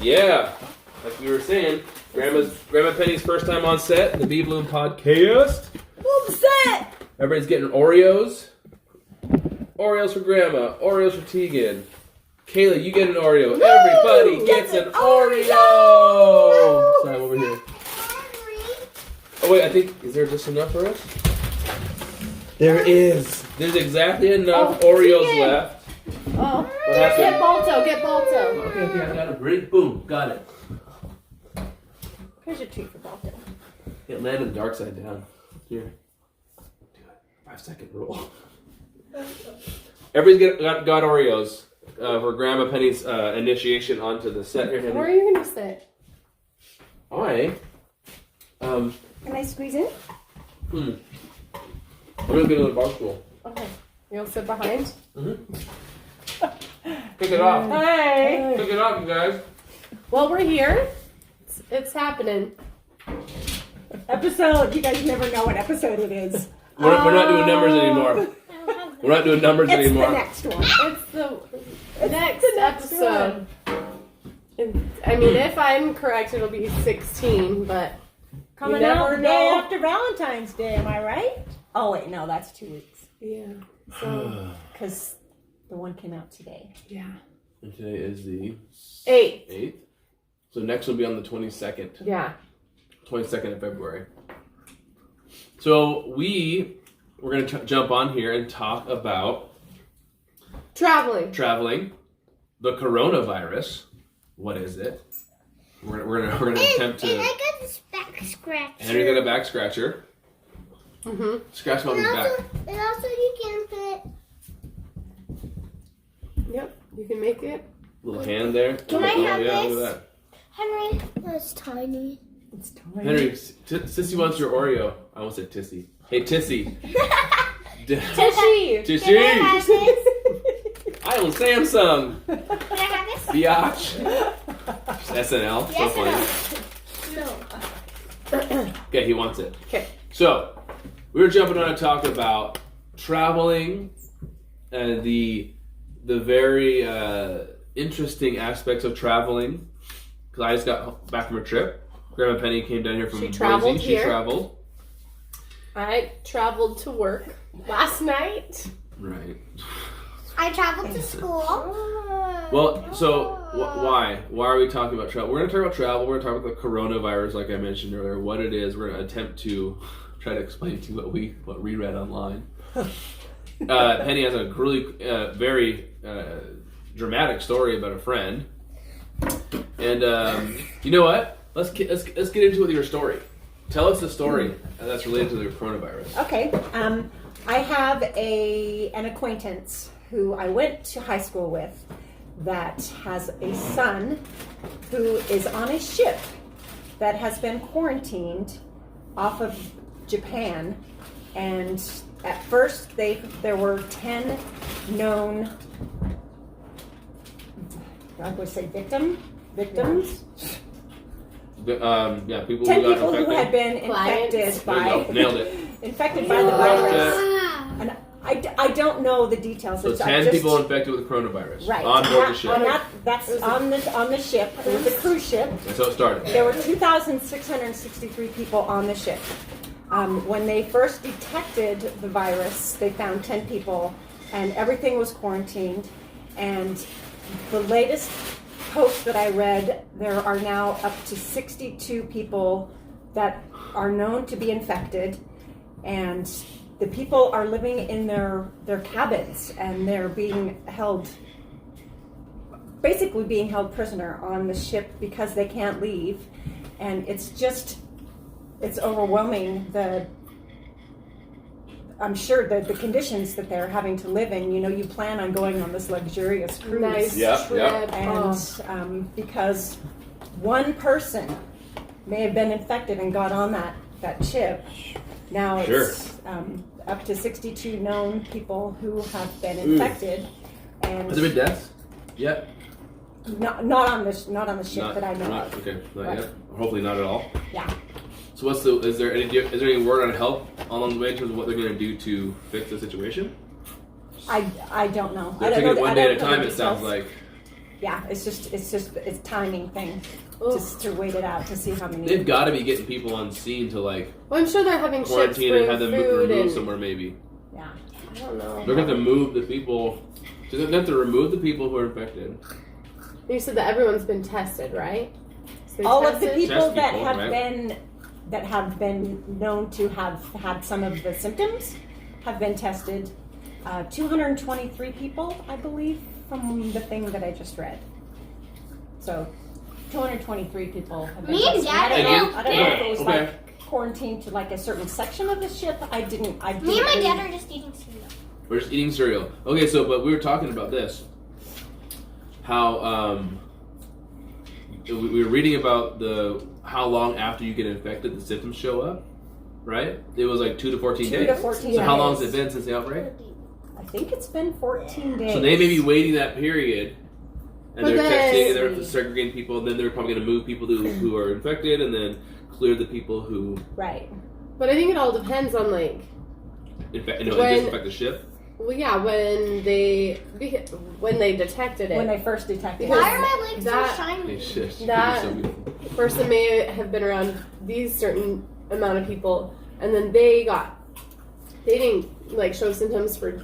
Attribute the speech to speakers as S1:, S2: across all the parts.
S1: Yeah, like we were saying, Grandma Penny's first time on set, the B.Bloomed podcast.
S2: Full set!
S1: Everybody's getting Oreos. Oreos for Grandma, Oreos for Tegan. Kayla, you get an Oreo.
S2: Woo!
S1: Everybody gets an Oreo! Sorry, over here. Oh wait, I think, is there just enough for us? There is. There's exactly enough Oreos left.
S2: Oh.
S1: What happened?
S2: Get Balto.
S1: Okay, I got it. Ready? Boom, got it.
S2: Here's your treat for Balto.
S1: It landed dark side down. Here. Do it. 5-second rule. Everybody's got Oreos for Grandma Penny's initiation onto the set here.
S2: Where are you going to sit?
S1: Can
S2: I squeeze in?
S1: I'm going to get another bar stool.
S2: Okay. You'll sit behind?
S1: Pick it off.
S2: Hi.
S1: Pick it off, you guys.
S2: Well, we're here. It's happening.
S3: Episode. You guys never know what episode it is.
S1: We're not doing numbers anymore. We're not doing numbers anymore.
S3: It's the next one.
S2: It's the next episode. I mean, if I'm correct, it'll be 16, but
S3: Coming
S2: you
S3: out
S2: never
S3: the day
S2: know.
S3: after Valentine's Day, am I right? Oh, wait, no, that's 2 weeks.
S2: Yeah. So,
S3: Because the one came out today.
S2: yeah.
S1: And today is the
S2: 8th.
S1: So next will be on the 22nd.
S2: Yeah.
S1: 22nd of February. So we're going to jump on here and talk about
S2: Traveling.
S1: the coronavirus. What is it? We're gonna attempt to.
S4: And I got this back scratcher.
S1: Henry got a back scratcher.
S2: Mm-hmm.
S1: Scratch mommy's back.
S4: And also you can put.
S2: Yep. You can make it.
S1: Little hand there.
S4: Can I have
S1: yeah,
S4: this?
S1: look at
S4: Henry, that's tiny.
S3: It's
S1: that.
S3: tiny.
S1: Henry, Sissy wants your Oreo. I almost said Tissy. Hey, Tissy.
S2: Tishy!
S1: Tissy.
S4: Can I have this?
S1: I own Samsung.
S4: Can I have this?
S1: Biatch. SNL.
S4: Yes,
S1: So funny.
S4: no.
S1: Okay, he wants it.
S2: Okay.
S1: So, we were jumping on to talk about traveling and the very interesting aspects of traveling. Because I just got back from a trip. Grandma Penny came down here from
S2: She
S1: Boise.
S2: traveled
S1: She
S2: here.
S1: traveled.
S2: I traveled to work last night.
S1: Right.
S4: I traveled to school.
S1: Well, so why? Why are we talking about travel? We're going to talk about travel. We're going to talk about the coronavirus, like I mentioned earlier, what it is. We're going to attempt to try to explain to you what we read online. Penny has a really very dramatic story about a friend, and you know what? Let's get into it with your story. Tell us the story that's related to the coronavirus.
S3: Okay. I have an acquaintance who I went to high school with that has a son who is on a ship that has been quarantined off of Japan, and at first there were 10 known, I would say victims.
S1: Yeah, people
S3: 10
S1: who got
S3: people who
S1: infected.
S3: had been
S2: Clients.
S3: infected
S1: There you go.
S3: by
S1: Nailed it.
S3: infected by the virus.
S4: Wow.
S3: And I don't know the details.
S1: So
S3: It's
S1: 10
S3: just,
S1: people infected with coronavirus
S3: right
S1: on board the ship.
S3: And that's on the ship. It was a cruise ship.
S1: That's how it started.
S3: There were 2,663 people on the ship. When they first detected the virus, they found 10 people, and everything was quarantined. And the latest post that I read, there are now up to 62 people that are known to be infected, and the people are living in their cabins, and they're being held, basically being held prisoner on the ship because they can't leave. And it's overwhelming, I'm sure that the conditions that they're having to live in. You know, you plan on going on this luxurious cruise.
S2: Nice
S1: Yeah,
S2: trip.
S1: yeah.
S3: And because one person may have been infected and got on that ship, now it's up to 62 known people who have been infected. And
S1: Has there been deaths yet?
S3: not on the ship that I know of.
S1: Okay, not
S3: Right.
S1: yet. Hopefully not at all.
S3: Yeah.
S1: So is there any word on help along the way in terms of what they're going to do to fix the situation?
S3: I don't know.
S1: They're
S3: I don't
S1: taking
S3: know
S1: it one
S3: I
S1: day at
S3: don't
S1: a
S3: know
S1: time,
S3: the
S1: it sounds
S3: details.
S1: like.
S3: Yeah, it's timing thing.
S2: Oof.
S3: Just to wait it out to see how many.
S1: They've got to be getting people on scene to like
S2: Well, I'm sure they're having ships
S1: quarantine
S2: bring
S1: and have them
S2: food
S1: removed
S2: and
S1: somewhere maybe.
S3: Yeah.
S2: I don't know.
S1: They're going to have to move the people. So they have to remove the people who are infected.
S2: You said that everyone's been tested, right? So they
S3: All of the
S2: tested?
S3: people that
S1: people,
S3: have
S1: right?
S3: been known to have had some of the symptoms have been tested. 223 people, I believe, from the thing that I just read. So, 223 people have been
S4: Me and
S3: tested.
S4: Dad
S3: I don't know
S1: Okay.
S3: if it was
S1: Okay.
S3: like quarantined to like a certain section of the ship. I didn't
S4: Me and my
S3: read-
S4: dad are just eating cereal.
S1: We're just eating cereal. Okay, so but we were talking about this. How we were reading about how long after you get infected the symptoms show up, right? It was like 2 to 14
S3: 2
S1: days.
S3: to 14
S1: So how long
S3: days.
S1: has it been since the outbreak?
S3: I think it's been 14 days.
S1: So they may be waiting that period, and
S2: But
S1: they're
S2: then-
S1: testing, and they're segregating people, and then they're probably going to move people who are infected, and then clear the people who
S3: Right.
S2: But I think it all depends on like,
S1: disinfect the ship.
S2: well, yeah, when they detected it.
S3: When they first detected
S2: Because
S4: Why are my legs
S2: that-
S4: so shiny?
S1: It's just
S2: That-
S1: so beautiful.
S2: person may have been around these certain amount of people, and then they didn't like show symptoms for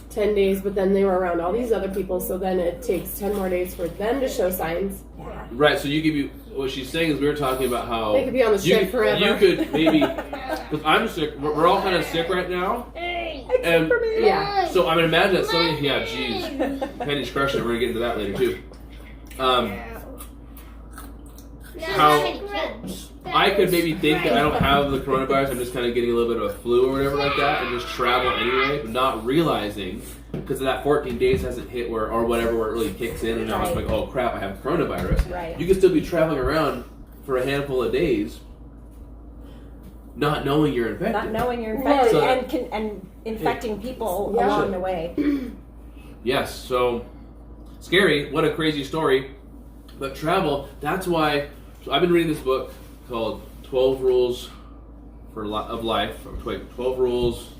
S2: 10 days, but then they were around all these other people, so then it takes 10 more days for them to show signs.
S3: Yeah.
S1: Right, so what she's saying is we were talking about how
S2: They could be on the ship forever.
S1: You could maybe, because I'm sick, we're all kind of sick right now, and
S3: For me.
S2: Yeah.
S1: so I mean imagine that somebody, yeah, jeez, Penny's crushing it, we're going to get into that later too. How I could maybe think that I don't have the coronavirus, I'm just kind of getting a little bit of a flu or whatever like that, and just travel anyway, but not realizing, because that 14 days hasn't hit or whatever where it really kicks in, and now it's
S3: Right.
S1: like, oh crap, I have coronavirus.
S3: Right.
S1: You can still be traveling around for a handful of days, not knowing you're infected.
S3: Not knowing you're infected
S1: So-
S3: and infecting people
S2: Yeah.
S3: along the way.
S1: Yes, so scary. What a crazy story. But travel, that's why. So I've been reading this book called 12 Rules of Life. 12 Rules.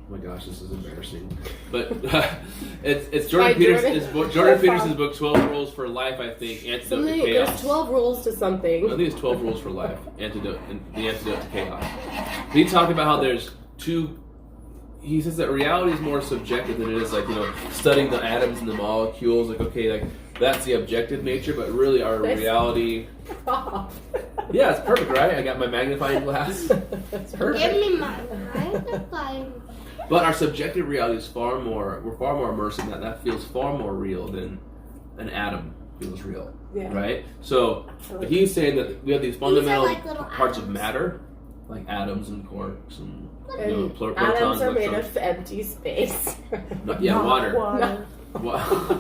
S1: Oh my gosh, this is embarrassing. But it's Jordan
S2: By
S1: Peterson's
S2: Jordan.
S1: book. Jordan Peterson's book, 12 Rules for Life. I think Antidote to
S2: Something,
S1: Chaos.
S2: there's 12 rules to
S1: I
S2: something.
S1: think it's 12 Rules for Life. The antidote to chaos. He talked about how there's two. He says that reality is more subjective than it is like, studying the atoms and the molecules. Like, okay, like that's the objective nature, but really our
S2: That's-
S1: reality. Yeah, it's perfect, right? I got my magnifying glass. It's perfect.
S4: Give me my magnifying.
S1: But our subjective reality is we're far more immersed in that. That feels far more real than an atom feels real,
S2: Yeah.
S1: right? So, but he's saying that we have these fundamental
S4: like little
S1: parts of
S4: atoms.
S1: matter, like atoms and quarks and
S2: And
S1: protons,
S2: atoms are made
S1: electrons.
S2: of empty space.
S1: Yeah,
S3: Not
S1: water.
S3: water.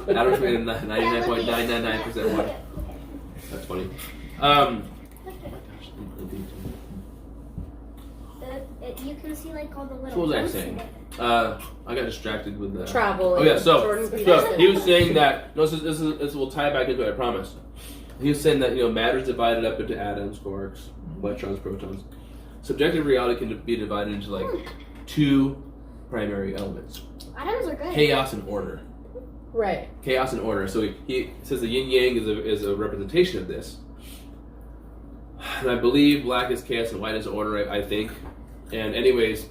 S1: Atoms made of 99.999% water. That's funny.
S4: You can see like all the little.
S1: What was I
S4: bumps
S1: saying?
S4: in it.
S1: I got distracted with the
S2: Travel.
S1: Oh yeah, so
S2: Jordan Peterson.
S1: he was saying that this will tie back into it, I promise. He was saying that matter is divided up into atoms, quarks, electrons, protons. Subjective reality can be divided into like two primary elements:
S4: Atoms are good.
S1: chaos and order.
S2: Right.
S1: Chaos and order. So he says the yin yang is a representation of this. And I believe black is chaos and white is order. I think. And anyways,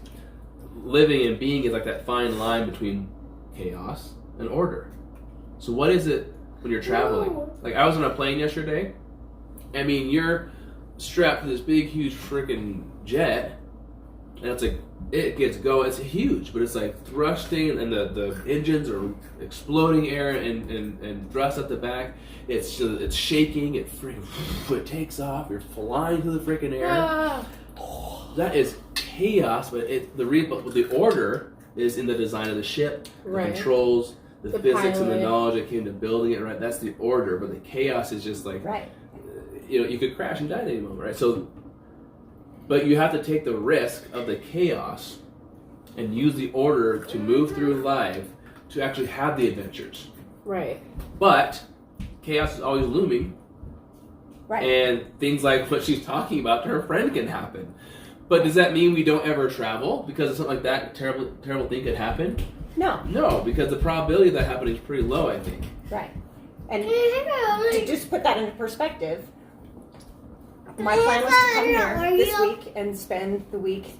S1: living and being is like that fine line between chaos and order. So what is it when you're traveling?
S4: Ooh.
S1: Like I was on a plane yesterday. I mean, you're strapped to this big, huge freaking jet, and it's like it gets going. It's huge, but it's like thrusting, and the engines are exploding air and thrust at the back. It's shaking. It takes off. You're flying through the freaking air.
S2: Ah,
S1: That is chaos, but the order is in the design of the ship, the
S2: Right.
S1: controls, the
S2: The
S1: physics, and the
S2: pilot.
S1: knowledge that came to building it. Right, that's the order. But the chaos is just like
S3: Right.
S1: you could crash and die at any moment, right? So, but you have to take the risk of the chaos and use the order to move through life to actually have the adventures.
S2: right.
S1: But chaos is always looming,
S3: Right.
S1: and things like what she's talking about to her friend can happen. But does that mean we don't ever travel because something like that terrible thing could happen?
S3: No.
S1: No, because the probability of that happening is pretty low, I think.
S3: Right. And to just put that into perspective, my plan was to come here this week and spend the week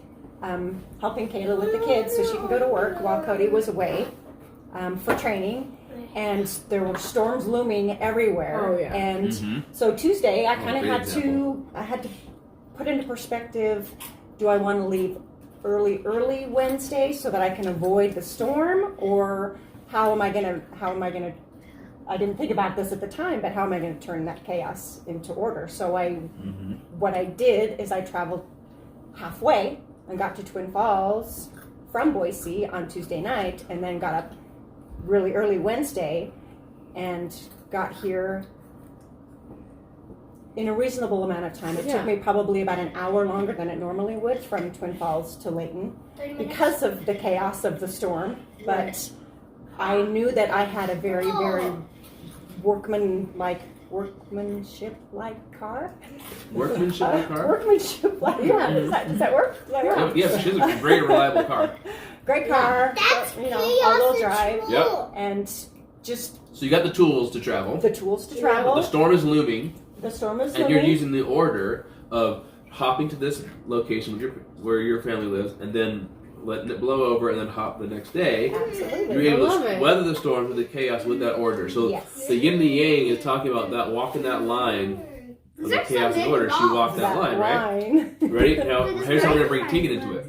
S3: helping Kayla with the kids so she can go to work while Cody was away for training. And there were storms looming everywhere.
S2: Oh, yeah.
S3: And so Tuesday, I kind of
S1: great
S3: had
S1: example.
S3: to put into perspective, do I want to leave early Wednesday so that I can avoid the storm, or how am I gonna I didn't think about this at the time, but how am I going to turn that chaos into order? So what I did is I traveled halfway and got to Twin Falls from Boise on Tuesday night, and then got up really early Wednesday and got here in a reasonable amount of time. It took me probably about an hour longer than it normally would from Twin Falls to Layton because of the chaos of the storm. But I knew that I had a very, very workmanship-like car.
S1: Workmanship-like car?
S3: Workmanship-like, yeah. Does that work? Does that work?
S1: Yeah, she's a very reliable car.
S3: Great car.
S4: That's
S3: all-wheel drive.
S1: Yep.
S3: And just
S1: So you got the tools to travel.
S3: the tools to travel.
S1: The storm is looming.
S3: The storm is
S1: And
S3: looming.
S1: you're using the order of hopping to this location where your family lives, and then letting it blow over, and then hop the next day.
S3: Absolutely.
S1: You're able
S2: love
S1: to
S2: it.
S1: weather the storm with the chaos with that order. So
S3: Yes.
S1: the yin and the yang is talking about that, walking that line of the chaos and order. She walked that line, right? Ready? Now, here's how we're going to bring Tegan into it.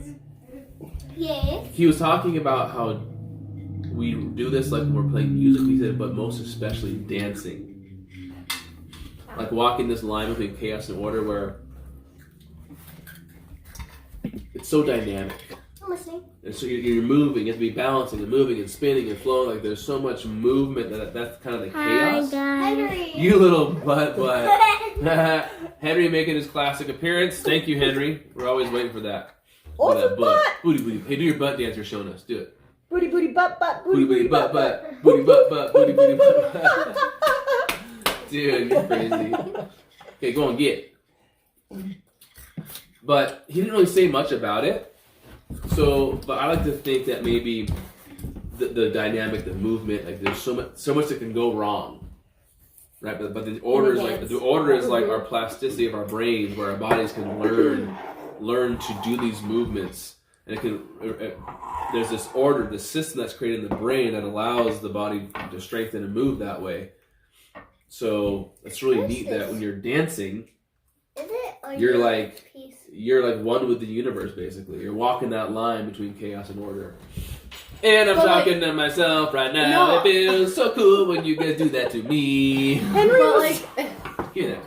S4: Yes.
S1: He was talking about how we do this like when we're playing music, he said, but most especially dancing. Like walking this line between chaos and order where it's so dynamic.
S4: I'm listening.
S1: And so you're moving, you have to be balancing and moving and spinning and flowing. Like there's so much movement that's kind of the chaos.
S4: Henry.
S1: You little butt. Henry making his classic appearance. Thank you, Henry. We're always waiting for that.
S3: Oh,
S1: For that
S3: the butt.
S1: Booty, booty. Hey, do your butt dance you're showing us. Do it.
S3: Booty, booty, butt, butt.
S1: Booty, booty, butt, butt. Booty, butt, butt. Booty, booty, butt, butt. Dude, you're crazy. Okay, go on, get. But he didn't really say much about it. So, but I like to think that maybe the dynamic, the movement, like there's so much that can go wrong, right? But the order is like our plasticity of our brains, where our bodies can learn to do these movements, and there's this order, this system that's created in the brain that allows the body to strengthen and move that way. So it's really neat that when you're dancing,
S4: Is it? Or
S1: you're
S4: you
S1: like
S4: piece?
S1: you're like one with the universe, basically. You're walking that line between chaos and order. And I'm
S2: But
S1: talking to myself right now.
S2: No.
S1: It feels so cool when you guys do that to me.
S3: Henry
S2: But
S3: was,
S2: like,
S1: You know.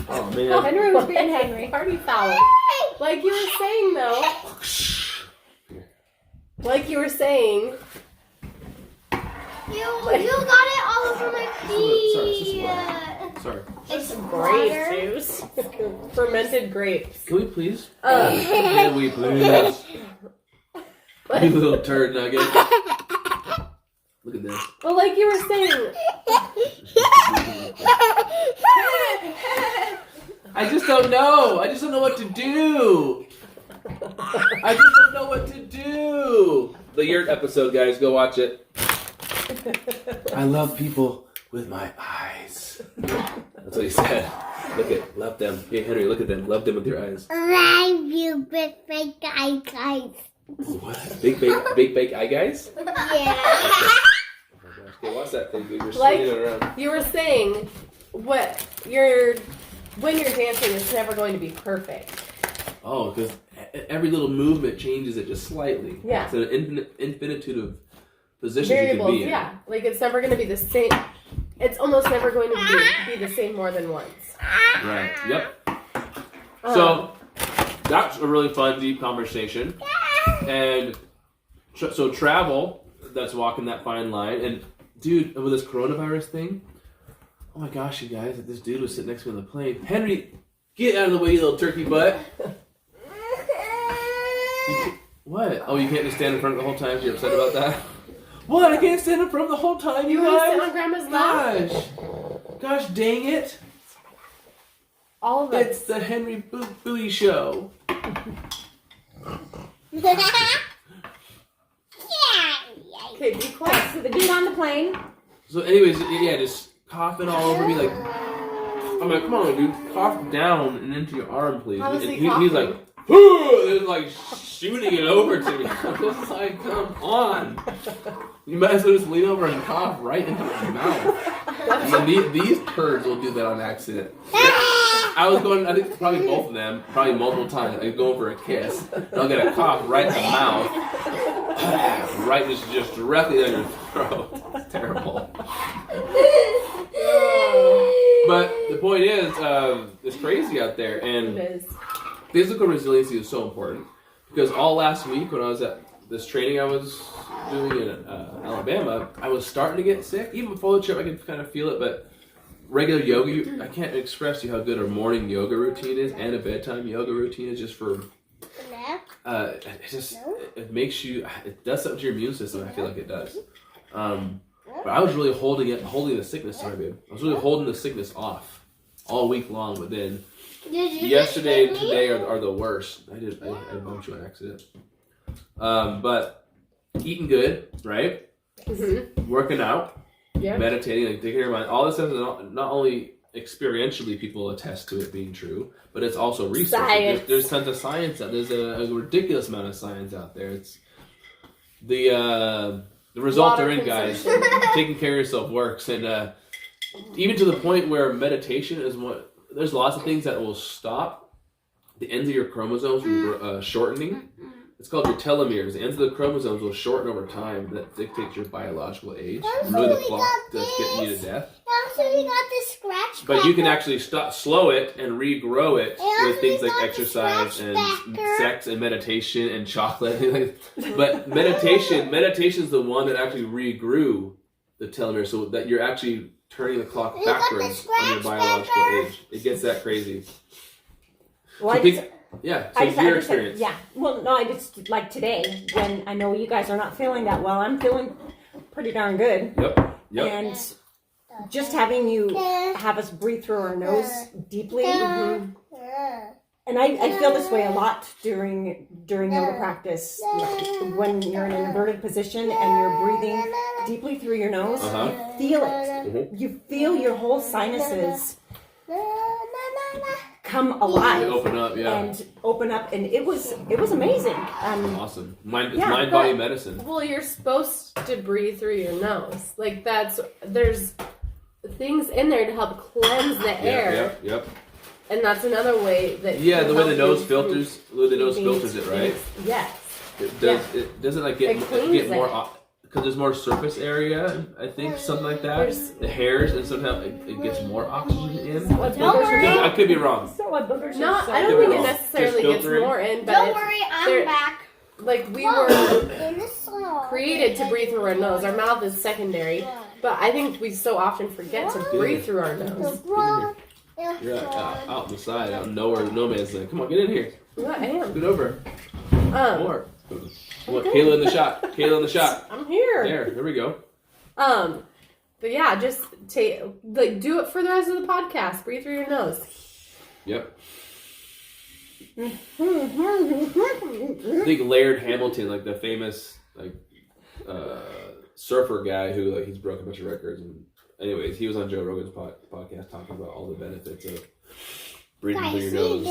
S1: Oh man.
S3: Henry was being Henry.
S2: party foul. Like you were saying though. Like you were saying.
S4: You got it all over my feet.
S1: Sorry.
S4: It's
S2: Grape
S4: water.
S2: juice. Fermented grapes.
S1: Can we please? Can we please? You little turd nugget. Look at this.
S2: Well, like you were saying.
S1: I just don't know. I just don't know what to do. I just don't know what to do. The Yurt episode, guys, go watch it. I love people with my eyes. That's what he said. Love them. Hey, Henry, look at them. Love them with your eyes.
S4: Love you, big guys.
S1: What? Big bake eye guys?
S4: Yeah.
S1: Oh my gosh. Okay, watch that thing, dude. You're swinging it around.
S2: You were saying when you're dancing, it's never going to be perfect.
S1: Oh, because every little movement changes it just slightly.
S2: Yeah.
S1: It's an infinitude of positions
S2: Variables,
S1: you can be in.
S2: yeah. Like it's never going to be the same. It's almost never going to be the same more than once.
S1: Right. Yep. So that's a really fun, deep conversation. And so travel, that's walking that fine line. And dude, with this coronavirus thing, oh my gosh, you guys, this dude was sitting next to me on the plane. Henry, get out of the way, you little turkey butt. What? Oh, you can't just stand in front of the whole time? You're upset about that? What? I can't stand in front of the whole time, you
S2: You want to
S1: guys?
S2: sit on Grandma's lap?
S1: Gosh dang it.
S2: All of us.
S1: It's the Henry Booty Show.
S2: Okay, be quiet.
S3: So the dude on the plane.
S1: So anyways, yeah, just coughing all over me. Like, I'm like, come on, dude, cough down and into your arm, please.
S2: How is
S1: And
S2: he
S1: he's like, whoo! And like shooting it over to me. I'm just like, come on. You might as well just lean over and cough right into my mouth. And then these turds will do that on accident. I was going, I think probably both of them, probably multiple times. I go for a kiss. And I'll get a cough right in the mouth. Right, just directly down your throat. It's terrible. But the point is, it's crazy out there. And
S2: It is.
S1: physical resiliency is so important. Because all last week when I was at this training I was doing in Alabama, I was starting to get sick. Even before the trip, I could kind of feel it. But regular yoga, I can't express to you how good a morning yoga routine is and a bedtime yoga routine is just for... it makes you, it does something to your immune system. I feel like it does. But I was really holding the sickness. Sorry, babe. I was really holding the sickness off all week long. But then yesterday and today are the worst. I bumped you on accident. But eating good, right?
S2: Mm-hmm.
S1: Working out,
S2: Yeah.
S1: meditating, like taking your mind. All this stuff is not only experientially people attest to it being true, but it's also research.
S2: Science.
S1: There's tons of science out. There's a ridiculous amount of science out there. It's the results
S2: Water
S1: are in, guys.
S2: consumption.
S1: Taking care of yourself works, and even to the point where meditation is what. There's lots of things that will stop the ends of your chromosomes from shortening. It's called your telomeres. The ends of the chromosomes will shorten over time. That dictates your biological age. Really, the clock that's getting you to death.
S4: Also, we got this scratch.
S1: But you can actually slow it and regrow it with things like
S4: we got the
S1: exercise
S4: scratch
S1: and
S4: backer.
S1: sex and meditation and chocolate. But meditation is the one that actually regrew the telomeres, so that you're actually turning the clock
S4: We got the
S1: backwards on your
S4: scratch
S1: biological
S4: backer.
S1: age. It gets that crazy.
S3: Well,
S1: So
S3: I just,
S1: yeah, so
S3: I
S1: your
S3: just
S1: experience.
S3: yeah. Well, no, I just like today when I know you guys are not feeling that well. I'm feeling pretty darn good.
S1: Yep.
S3: And just having you have us breathe through our nose deeply. And I feel this way a lot during yoga practice. When you're in an inverted position and you're breathing deeply through your nose, you feel it.
S1: Mhm.
S3: You feel your whole sinuses come alive.
S1: They open up, yeah.
S3: And open up, and it was amazing.
S1: Awesome. Mind
S3: Yeah,
S1: body medicine.
S2: Well, you're supposed to breathe through your nose. Like there's things in there to help cleanse the air,
S1: Yep.
S2: and that's another way that
S1: Yeah,
S2: can
S1: the way
S2: help
S1: the nose
S2: you
S1: filters, the way the nose
S2: breathe
S1: filters it, right?
S2: Yes.
S1: It does. It doesn't like
S2: It cleans
S1: more
S2: it.
S1: because there's more surface area. I think something like that.
S2: There's-
S1: The hairs and sometimes it gets more oxygen in.
S3: What
S2: Don't
S3: boogers
S2: worry.
S3: are-
S1: I could be wrong.
S3: So what boogers
S2: No,
S3: are so-
S2: I don't
S1: Could be
S2: think it
S1: wrong.
S2: necessarily
S1: Just
S2: gets
S1: filtering.
S2: more in, but
S4: Don't
S2: it's-
S4: worry,
S2: there-
S4: I'm back.
S2: like we were
S4: In the soil.
S2: created to breathe through our nose. Our mouth is secondary, but I think we so often forget to breathe through our nose.
S1: You're out the side, out nowhere, no man's land. Come on, get in here.
S2: Yeah, I am.
S1: Get over. More. What?
S2: Okay.
S1: Kayla in the shot. Kayla in the shot.
S2: I'm here.
S1: There we go.
S2: But yeah, just do it for the rest of the podcast. Breathe through your nose.
S1: Yep. I think Laird Hamilton, like the famous surfer guy who he's broken a bunch of records. And anyways, he was on Joe Rogan's podcast talking about all the benefits of breathing through your nose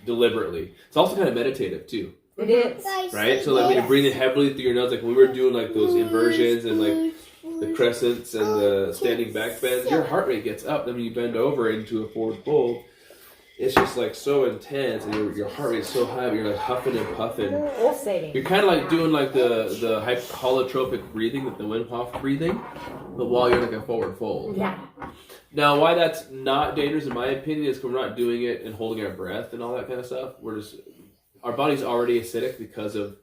S1: deliberetely. It's also kind of meditative too,
S3: It is.
S1: right? So like when you're breathing heavily through your nose, like when we were doing like those inversions and like the crescents and the standing back bends, your heart rate gets up. Then when you bend over into a forward fold, it's just like so intense, and your heart rate's so high, but you're like huffing and puffing.
S3: Pulsating.
S1: You're kind of like doing like the holotropic breathing, like the Wim Hof breathing, but while you're like a forward fold.
S3: Yeah.
S1: Now, why that's not dangerous, in my opinion, is because we're not doing it and holding our breath and all that kind of stuff. Our body's already acidic because of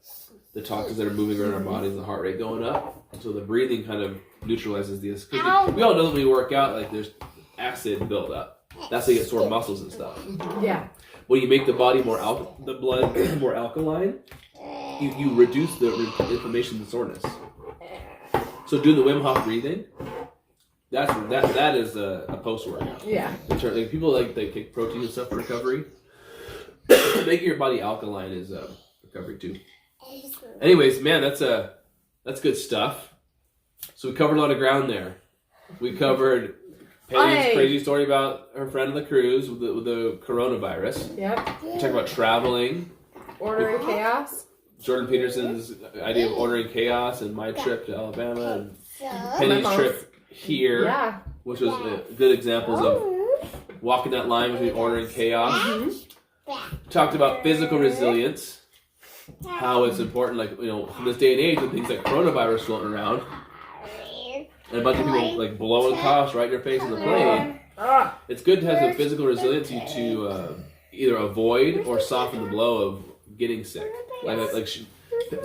S1: the toxins that are moving around our bodies and the heart rate going up. And so the breathing kind of neutralizes these. We all know that when we work out, like there's acid buildup. That's how you get sore muscles and stuff.
S2: Yeah.
S1: When you make the body the blood more alkaline, you reduce the inflammation and soreness. So doing the Wim Hof breathing, that is a post workout.
S2: Yeah.
S1: Like people they take protein and stuff for recovery. Making your body alkaline is recovery too. Anyways, man, that's good stuff. So we covered a lot of ground there. We covered Penny's crazy story about her friend on the cruise with the coronavirus.
S2: Yep.
S1: We talked about traveling.
S2: Order and chaos.
S1: Jordan Peterson's idea of ordering chaos and my trip to Alabama and Penny's
S2: My
S1: trip here,
S2: Yeah.
S1: which was good examples of walking that line between order and chaos. Talked about physical resilience, how it's important, like, you know, in this day and age with things like coronavirus floating around, and a bunch of people like blowing coughs right in your face on the plane. It's good to have the physical resiliency to either avoid or soften the blow of getting sick.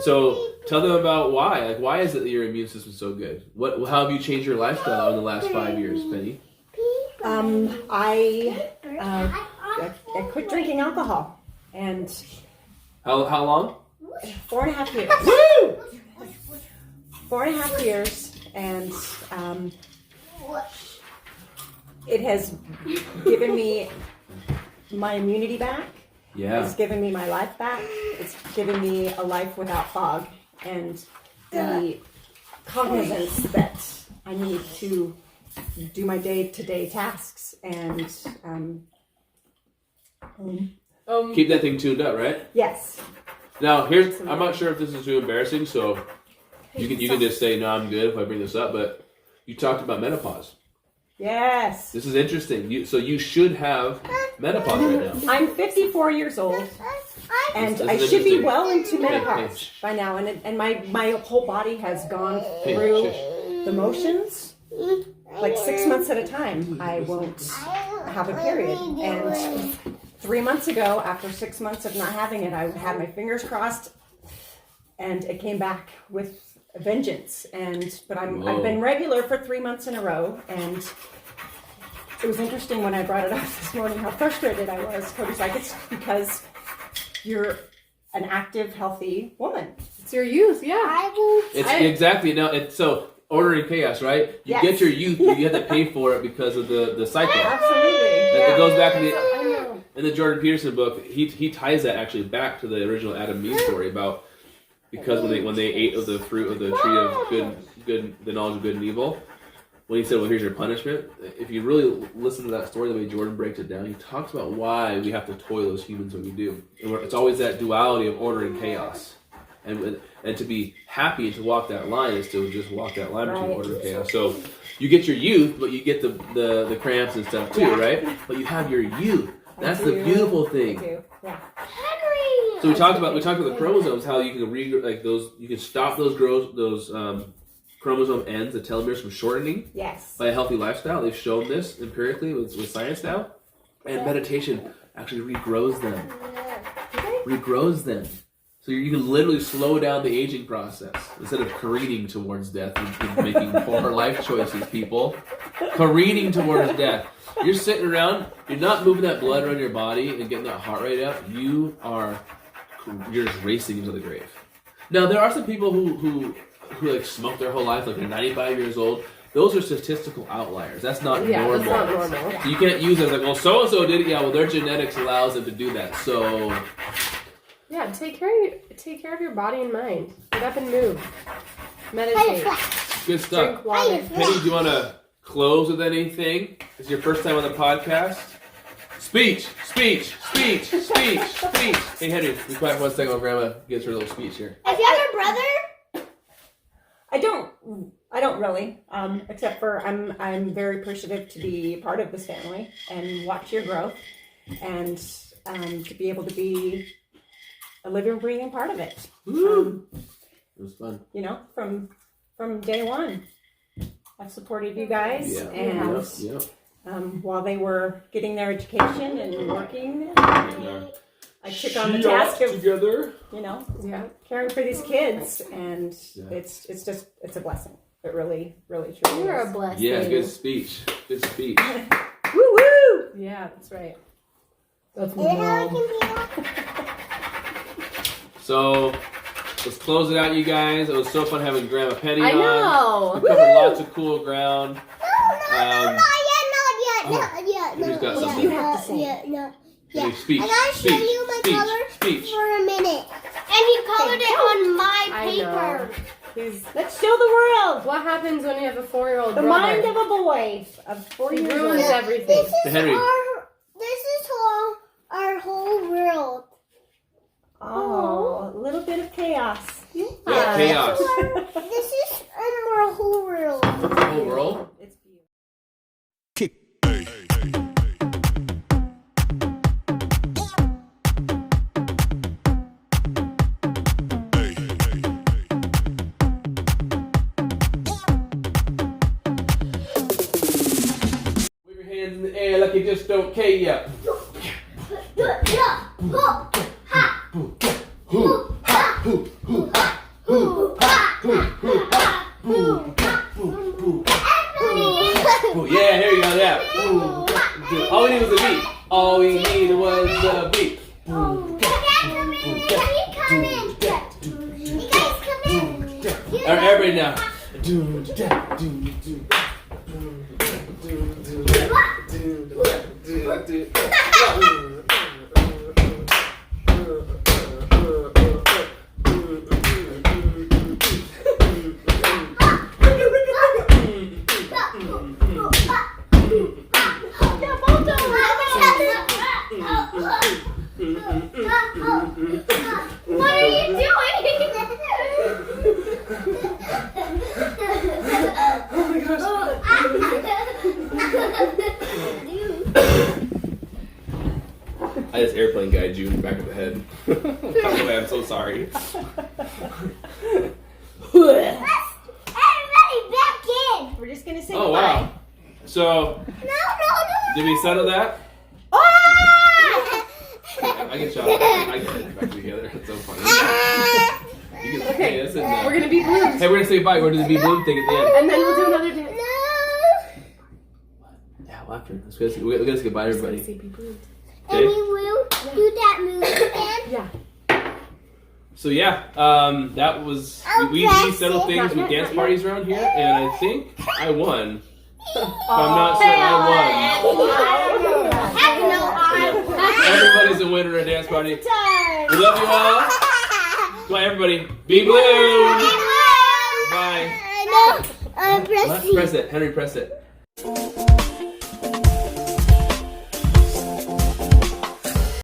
S1: So tell them about why. Like, why is it that your immune system's so good? How have you changed your lifestyle in the last 5 years, Penny?
S3: I quit drinking alcohol, and
S1: How long?
S3: 4.5 years.
S1: Woo!
S3: 4.5 years, and it has given me my immunity back.
S1: Yeah.
S3: It's given me my life back. It's given me a life without fog and the cognizance that I need to do my day-to-day tasks and
S1: Keep that thing tuned up, right?
S3: yes.
S1: Now, I'm not sure if this is too embarrassing, so you can just say, no, I'm good if I bring this up, but you talked about menopause.
S3: Yes.
S1: This is interesting. So you should have menopause right now.
S3: I'm 54 years old, and
S1: This
S3: I
S1: is
S3: should be
S1: interesting.
S3: well into menopause
S1: Pinch.
S3: by now, and my whole body has gone
S1: Pinch.
S3: through the motions. Like 6 months at a time, I won't have a period. And 3 months ago, after 6 months of not having it, I had my fingers crossed, and it came back with a vengeance. But I've been regular for 3 months in a row, and it was interesting when I brought it up this morning how frustrated I was. Cody's like, it's because you're an active, healthy woman.
S2: It's your youth, yeah.
S1: Exactly. Now, so ordering chaos, right? You
S3: Yes.
S1: get your youth, but you have to pay for it because of the cycle.
S3: Absolutely.
S1: It goes back to
S2: I know.
S1: in the Jordan Peterson book. He ties that actually back to the original Adam and Eve story about because when they ate of the fruit of the tree of good the knowledge of good and evil. When he said, well, here's your punishment, if you really listen to that story, the way Jordan breaks it down, he talks about why we have to toil as humans when we do. And it's always that duality of order and chaos. And to be happy and to walk that line is to just walk that line between order and chaos. So you get your youth, but you get the cramps and stuff too, right? But you have your youth. That's the beautiful thing.
S3: I do. Yeah.
S1: So we talked about the chromosomes, how you can you can stop those chromosome ends, the telomeres from shortening
S3: Yes.
S1: by a healthy lifestyle. They've shown this empirically with science now. And meditation actually regrows them. So you can literally slow down the aging process instead of careening towards death and making poor life choices, people. Careening towards death. You're sitting around, you're not moving that blood around your body and getting that heart rate up. You're just racing into the grave. Now, there are some people who like smoke their whole life, like they're 95 years old. Those are statistical outliers. That's not normal.
S2: That's not normal.
S1: So you can't use it as like, well, so-and-so did it. Yeah, well, their genetics allows them to do that. So,
S2: Yeah, take care of your body and mind. Get up and move. Meditate.
S1: good stuff.
S2: Drink water.
S1: Penny, do you want to close with anything? This is your first time on the podcast. Speech. Hey, Henry, be quiet for 1 second while Grandma gives her little speech here.
S4: Have you have a brother?
S3: I don't really, except for I'm very appreciative to be part of this family and watch your growth, and to be able to be a living, breathing part of it.
S1: Woo! It was fun.
S3: You know, from day one, I've supported you guys, and
S1: Yep.
S3: while they were getting their education and working, I took on the task of
S1: together.
S3: caring for these kids, and it's a blessing. It really, really, truly
S2: You're
S3: is.
S2: a blessing.
S1: Yeah, good speech.
S3: Woo woo!
S2: Yeah, that's right. That's
S4: You know how it
S2: mom.
S4: can be?
S1: So, let's close it out, you guys. It was so fun having Grandma Penny
S2: I
S1: on.
S2: know.
S1: We covered lots of cool ground.
S4: Not yet.
S1: Who's got something?
S3: You have to say
S1: Hey, speech.
S4: I gotta show
S1: speech,
S4: you my
S1: speech,
S4: color
S1: speech.
S4: for a minute. And he colored it on my
S2: I
S4: paper.
S2: know.
S3: Let's show the world.
S2: What happens when you have a 4-year-old
S3: The
S2: brother?
S3: mind of a boy of 4
S2: He
S3: years
S2: ruins
S3: old.
S2: everything.
S4: This is
S1: Henry.
S4: our whole world.
S3: Oh, a little bit of chaos.
S1: Yeah, chaos.
S4: This is our whole world.
S1: The whole world?
S3: It's beautiful.
S1: Wave your hands in the air like you just don't care yet. Yeah, here you go, yeah. All we need was a beat. All we needed was a beat. Alright, everybody now.
S4: What are you doing?
S1: Oh my gosh. I just airplane guide you in the back of the head. By the way, I'm so sorry.
S4: Everybody back in.
S3: We're just gonna say
S1: Oh
S3: goodbye.
S1: wow. So,
S4: No.
S1: did we settle that?
S4: Ah!
S1: I can shot. I can put it back together. It's so funny. You can
S2: Okay,
S1: this and
S2: we're gonna be bloomed.
S1: Hey, we're gonna say bye. We're gonna do the B.Bloomed thing at the end.
S2: And then we'll do another dance.
S1: Yeah, well, after. Let's go. We gotta say goodbye to everybody.
S2: Say be bloomed.
S4: And we will do that move again.
S2: Yeah.
S1: So yeah, that was we settled things with dance parties around here, and I think I won. If I'm not certain I won. Everybody's a winner at a dance party. We love you all. Bye, everybody. Be blue. Bye.
S4: No,
S1: Press it, Henry. Press it.